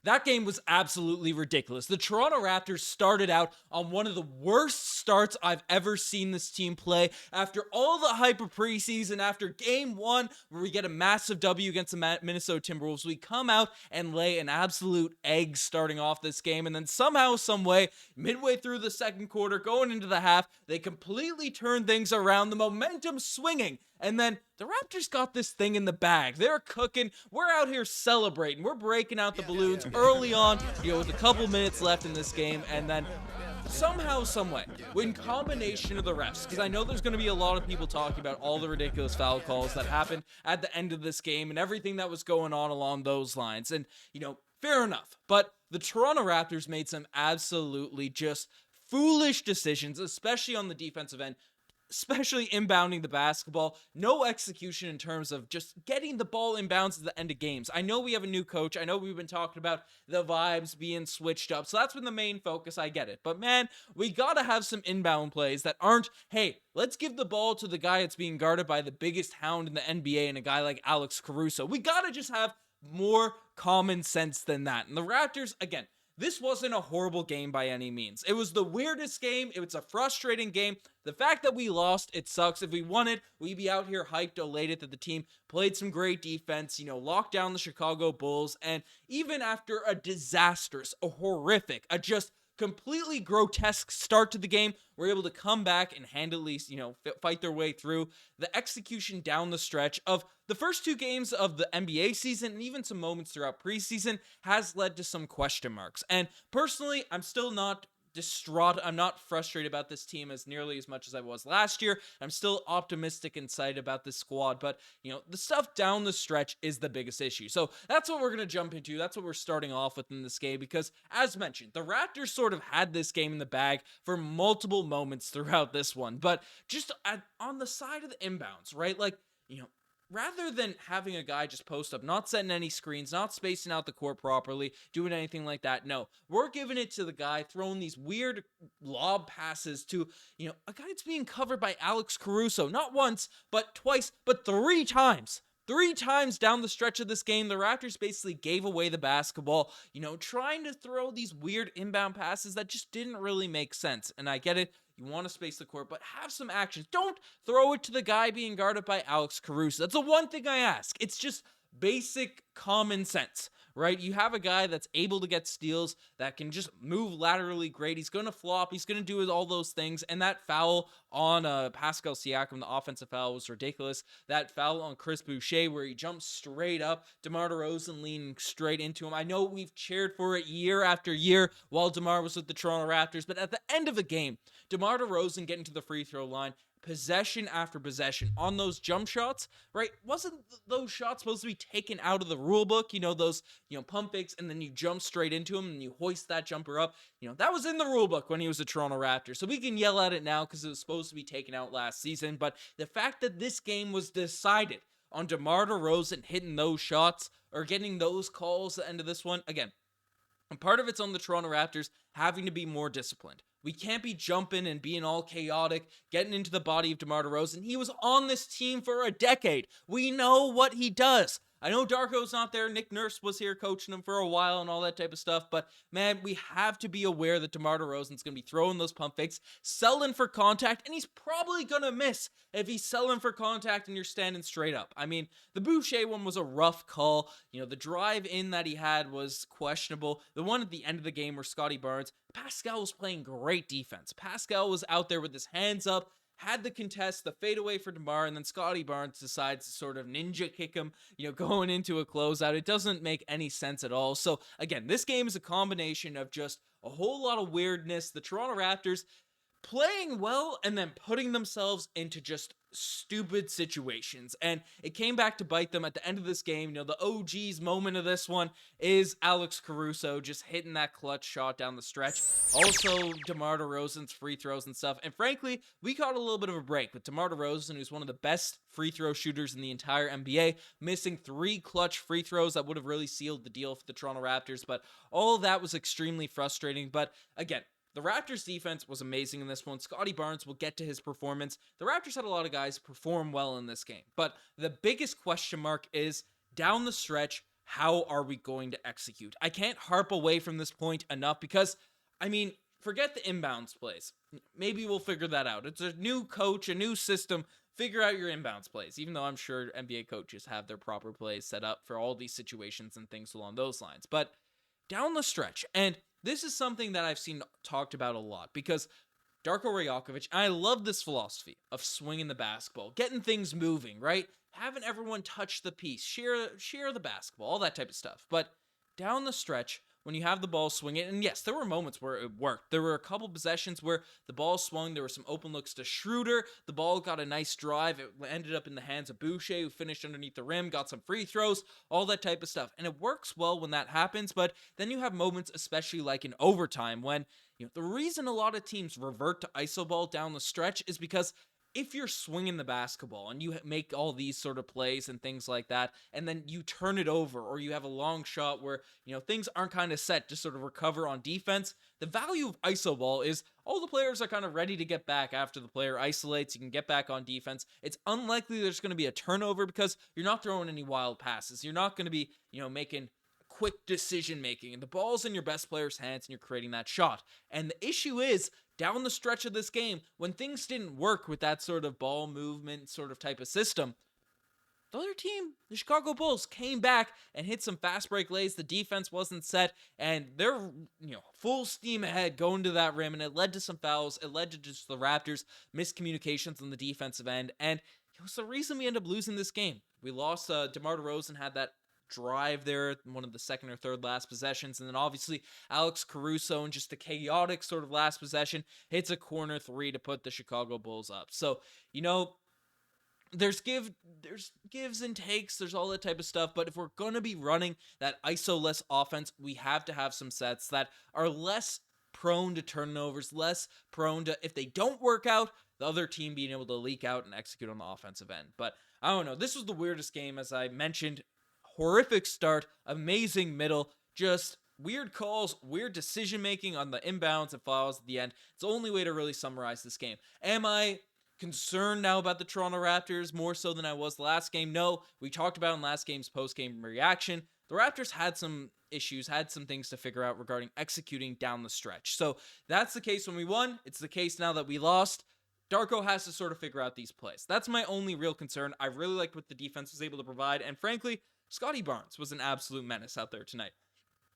That game was absolutely ridiculous. The Toronto Raptors started out on one of the worst starts I've ever seen this team play. After all the hype of preseason, after game one, where we get a massive W against the Minnesota Timberwolves, we come out and lay an absolute egg starting off this game. And then somehow, someway, midway through the second quarter, going into the half, they completely turn things around, the momentum swinging. And then the Raptors got this thing in the bag. They're cooking. We're out here celebrating. We're breaking out the balloons early on, with a couple minutes left in this game. And then somehow, someway, in combination of the refs, because I know there's going to be a lot of people talking about all the ridiculous foul calls that happened at the end of this game and everything that was going on along those lines. And, fair enough. But the Toronto Raptors made some absolutely just foolish decisions, especially on the defensive end, especially inbounding the basketball. No execution in terms of just getting the ball inbounds at the end of games. I know we have a new coach. I know we've been talking about the vibes being switched up. So that's been the main focus. I get it. But man, we got to have some inbound plays that aren't, hey, let's give the ball to the guy that's being guarded by the biggest hound in the NBA and a guy like Alex Caruso. We got to just have more common sense than that. And the Raptors, again, this wasn't a horrible game by any means. It was the weirdest game. It was a frustrating game. The fact that we lost, it sucks. If we won it, we'd be out here hyped, elated that the team played some great defense, locked down the Chicago Bulls, and even after a disastrous, a horrific, a just completely grotesque start to the game, we're able to come back and handily, fight their way through. The execution down the stretch of the first two games of the NBA season and even some moments throughout preseason has led to some question marks. And personally, I'm still not distraught. I'm not frustrated about this team as nearly as much as I was last year. I'm still optimistic and excited about this squad, but the stuff down the stretch is the biggest issue. So that's what we're going to jump into. That's what we're starting off with in this game, because as mentioned, the Raptors sort of had this game in the bag for multiple moments throughout this one, but just on the side of the inbounds, right? Rather than having a guy just post up, not setting any screens, not spacing out the court properly, doing anything like that, no. We're giving it to the guy throwing these weird lob passes to, a guy that's being covered by Alex Caruso. Not once, but twice, but three times. Three times down the stretch of this game, the Raptors basically gave away the basketball, trying to throw these weird inbound passes that just didn't really make sense. And I get it. You want to space the court, but have some actions. Don't throw it to the guy being guarded by Alex Caruso. That's the one thing I ask. It's just basic common sense, right? You have a guy that's able to get steals, that can just move laterally great. He's going to flop. He's going to do all those things. And that foul on Pascal Siakam, the offensive foul, was ridiculous. That foul on Chris Boucher where he jumps straight up, DeMar DeRozan leaning straight into him. I know we've cheered for it year after year while DeMar was with the Toronto Raptors, but at the end of the game, DeMar DeRozan getting to the free throw line, possession after possession on those jump shots, right? Wasn't those shots supposed to be taken out of the rule book? Those, pump fakes, and then you jump straight into them and you hoist that jumper up. That was in the rule book when he was a Toronto Raptor. So we can yell at it now because it was supposed to be taken out last season. But the fact that this game was decided on DeMar DeRozan hitting those shots or getting those calls at the end of this one, again, and part of it's on the Toronto Raptors having to be more disciplined. We can't be jumping and being all chaotic, getting into the body of DeMar DeRozan. He was on this team for a decade. We know what he does. I know Darko's not there. Nick Nurse was here coaching him for a while and all that type of stuff. But, man, we have to be aware that DeMar DeRozan's going to be throwing those pump fakes, selling for contact, and he's probably going to miss if he's selling for contact and you're standing straight up. I mean, the Boucher one was a rough call. The drive in that he had was questionable. The one at the end of the game where Scottie Barnes, Pascal was playing great defense. Pascal was out there with his hands up, had the contest, the fadeaway for DeMar, and then Scottie Barnes decides to sort of ninja kick him, going into a closeout. It doesn't make any sense at all. So, again, this game is a combination of just a whole lot of weirdness. The Toronto Raptors playing well and then putting themselves into just stupid situations, and it came back to bite them at the end of this game. The OG's moment of this one is Alex Caruso just hitting that clutch shot down the stretch. Also, DeMar DeRozan's free throws and stuff, and frankly, we got a little bit of a break with DeMar DeRozan, who's one of the best free throw shooters in the entire NBA, missing 3 clutch free throws that would have really sealed the deal for the Toronto Raptors, but all of that was extremely frustrating. But again, the Raptors' defense was amazing in this one. Scottie Barnes will get to his performance. The Raptors had a lot of guys perform well in this game. But the biggest question mark is, down the stretch, how are we going to execute? I can't harp away from this point enough because, I mean, forget the inbounds plays. Maybe we'll figure that out. It's a new coach, a new system. Figure out your inbounds plays, even though I'm sure NBA coaches have their proper plays set up for all these situations and things along those lines. But down the stretch, and this is something that I've seen talked about a lot because Darko Rajakovic, I love this philosophy of swinging the basketball, getting things moving, right? Having everyone touch the piece, share the basketball, all that type of stuff. But down the stretch, when you have the ball, swing it, and yes, there were moments where it worked. There were a couple possessions where the ball swung. There were some open looks to Schroeder. The ball got a nice drive. It ended up in the hands of Boucher, who finished underneath the rim, got some free throws, all that type of stuff. And it works well when that happens, but then you have moments, especially like in overtime, when the reason a lot of teams revert to iso ball down the stretch is because if you're swinging the basketball and you make all these sort of plays and things like that, and then you turn it over or you have a long shot where, things aren't kind of set to sort of recover on defense, the value of iso ball is all the players are kind of ready to get back after the player isolates. You can get back on defense. It's unlikely there's going to be a turnover because you're not throwing any wild passes. You're not going to be, making quick decision making, and the ball's in your best player's hands and you're creating that shot. And the issue is, down the stretch of this game, when things didn't work with that sort of ball movement sort of type of system, the other team, the Chicago Bulls, came back and hit some fast break lays. The defense wasn't set, and they're full steam ahead going to that rim, and it led to some fouls. It led to just the Raptors' miscommunications on the defensive end, and it was the reason we ended up losing this game. We lost. DeMar DeRozan had that drive there, one of the second or third last possessions, and then obviously Alex Caruso in just a chaotic sort of last possession hits a corner three to put the Chicago Bulls up. So there's gives and takes, there's all that type of stuff, but if we're going to be running that iso-less offense, we have to have some sets that are less prone to turnovers, less prone to, if they don't work out, the other team being able to leak out and execute on the offensive end. But I don't know, this was the weirdest game, as I mentioned. Horrific start, amazing middle, just weird calls, weird decision making on the inbounds and fouls at the end. It's the only way to really summarize this game. Am I concerned now about the Toronto Raptors more so than I was last game? No, we talked about in last game's post-game reaction. The Raptors had some issues, had some things to figure out regarding executing down the stretch. So that's the case when we won. It's the case now that we lost. Darko has to sort of figure out these plays. That's my only real concern. I really liked what the defense was able to provide, and frankly, Scottie Barnes was an absolute menace out there tonight.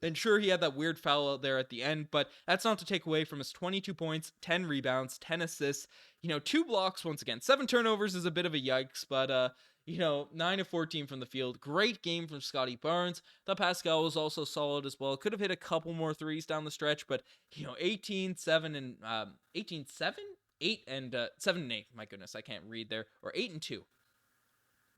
And sure, he had that weird foul out there at the end, but that's not to take away from his 22 points, 10 rebounds, 10 assists, 2 blocks once again. 7 turnovers is a bit of a yikes, but 9 of 14 from the field. Great game from Scottie Barnes. Thought Pascal was also solid as well. Could have hit a couple more threes down the stretch, but 18, 7 and 18, 7, 8 and 7 and 8. My goodness, I can't read there. Or 8 and 2.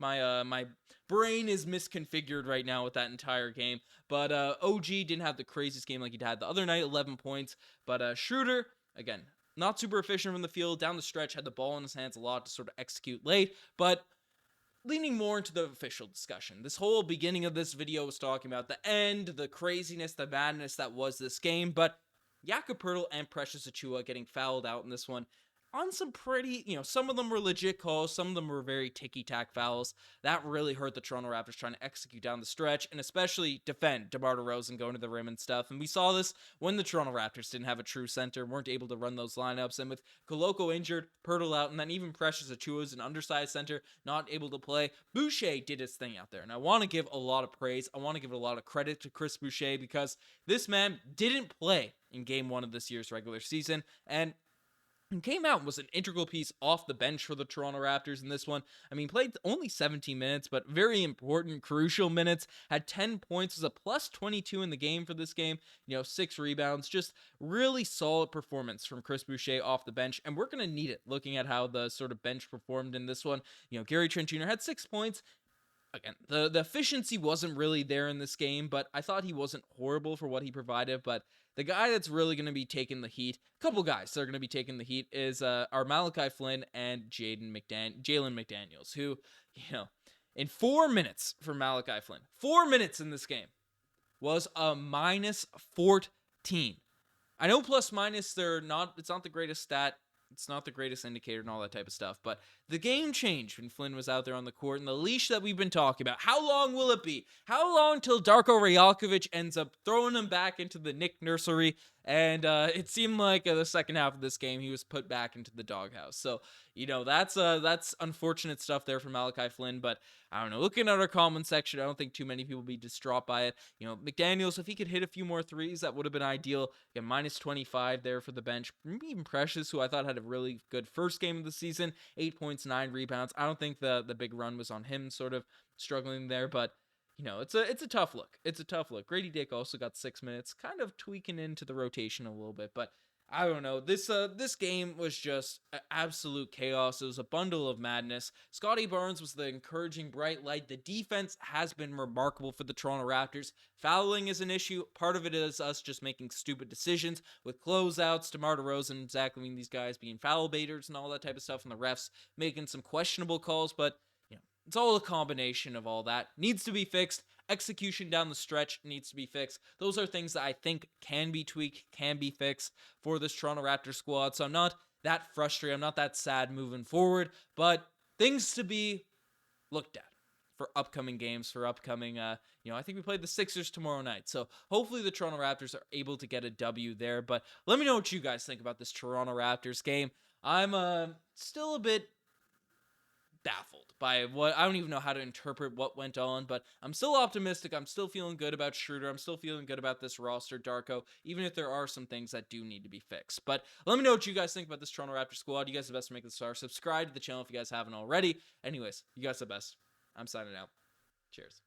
My brain is misconfigured right now with that entire game. But OG didn't have the craziest game like he had the other night, 11 points. But Schroeder, again, not super efficient from the field. Down the stretch, had the ball in his hands a lot to sort of execute late. But leaning more into the official discussion. This whole beginning of this video was talking about the end, the craziness, the madness that was this game. But Jakob Poeltl and Precious Achiuwa getting fouled out in this one on some pretty, some of them were legit calls, some of them were very ticky-tack fouls. That really hurt the Toronto Raptors trying to execute down the stretch, and especially defend DeMar DeRozan going to the rim and stuff. And we saw this when the Toronto Raptors didn't have a true center, weren't able to run those lineups, and with Koloko injured, Poeltl out, and then even Precious Achiuwa is an undersized center, not able to play. Boucher did his thing out there, and I want to give a lot of praise, I want to give a lot of credit to Chris Boucher, because this man didn't play in Game 1 of this year's regular season, and came out and was an integral piece off the bench for the Toronto Raptors in this one. I mean, played only 17 minutes, but very important, crucial minutes. Had 10 points, was a plus 22 in the game for this game. 6 rebounds. Just really solid performance from Chris Boucher off the bench, and we're going to need it looking at how the sort of bench performed in this one. Gary Trent Jr. had 6 points. Again, the efficiency wasn't really there in this game, but I thought he wasn't horrible for what he provided. But the guy that's really going to be taking the heat, a couple guys that are going to be taking the heat, is our Malachi Flynn and Jalen McDaniels, who, in 4 minutes for Malachi Flynn, 4 minutes in this game, was a minus 14. I know plus minus, it's not the greatest stat. It's not the greatest indicator and all that type of stuff, but the game changed when Flynn was out there on the court, and the leash that we've been talking about. How long will it be? How long till Darko Rajalkovic ends up throwing him back into the Nick nursery? And it seemed like the second half of this game, he was put back into the doghouse. So, that's unfortunate stuff there for Malachi Flynn. But I don't know. Looking at our comment section, I don't think too many people will be distraught by it. McDaniels, if he could hit a few more threes, that would have been ideal. Again, minus 25 there for the bench. Even Precious, who I thought had a really good first game of the season, 8 points, 9 rebounds. I don't think the big run was on him sort of struggling there, but it's a tough look. It's a tough look. Grady Dick also got 6 minutes, kind of tweaking into the rotation a little bit, but I don't know. This game was just absolute chaos. It was a bundle of madness. Scottie Barnes was the encouraging bright light. The defense has been remarkable for the Toronto Raptors. Fouling is an issue. Part of it is us just making stupid decisions with closeouts, DeMar DeRozan, Zach LaVine, these guys being foul baiters and all that type of stuff, and the refs making some questionable calls, but it's all a combination of all that. Needs to be fixed. Execution down the stretch needs to be fixed. Those are things that I think can be tweaked, can be fixed for this Toronto Raptors squad. So I'm not that frustrated. I'm not that sad moving forward. But things to be looked at for upcoming games, for upcoming, I think we played the Sixers tomorrow night. So hopefully the Toronto Raptors are able to get a W there. But let me know what you guys think about this Toronto Raptors game. I'm still a bit baffled by what I don't even know how to interpret what went on, but I'm still optimistic. I'm still feeling good about Schroeder. I'm still feeling good about this roster, Darko, even if there are some things that do need to be fixed. But let me know what you guys think about this Toronto Raptors squad. You guys are the best to make this star. Subscribe to the channel if you guys haven't already. Anyways, you guys are the best. I'm signing out. Cheers.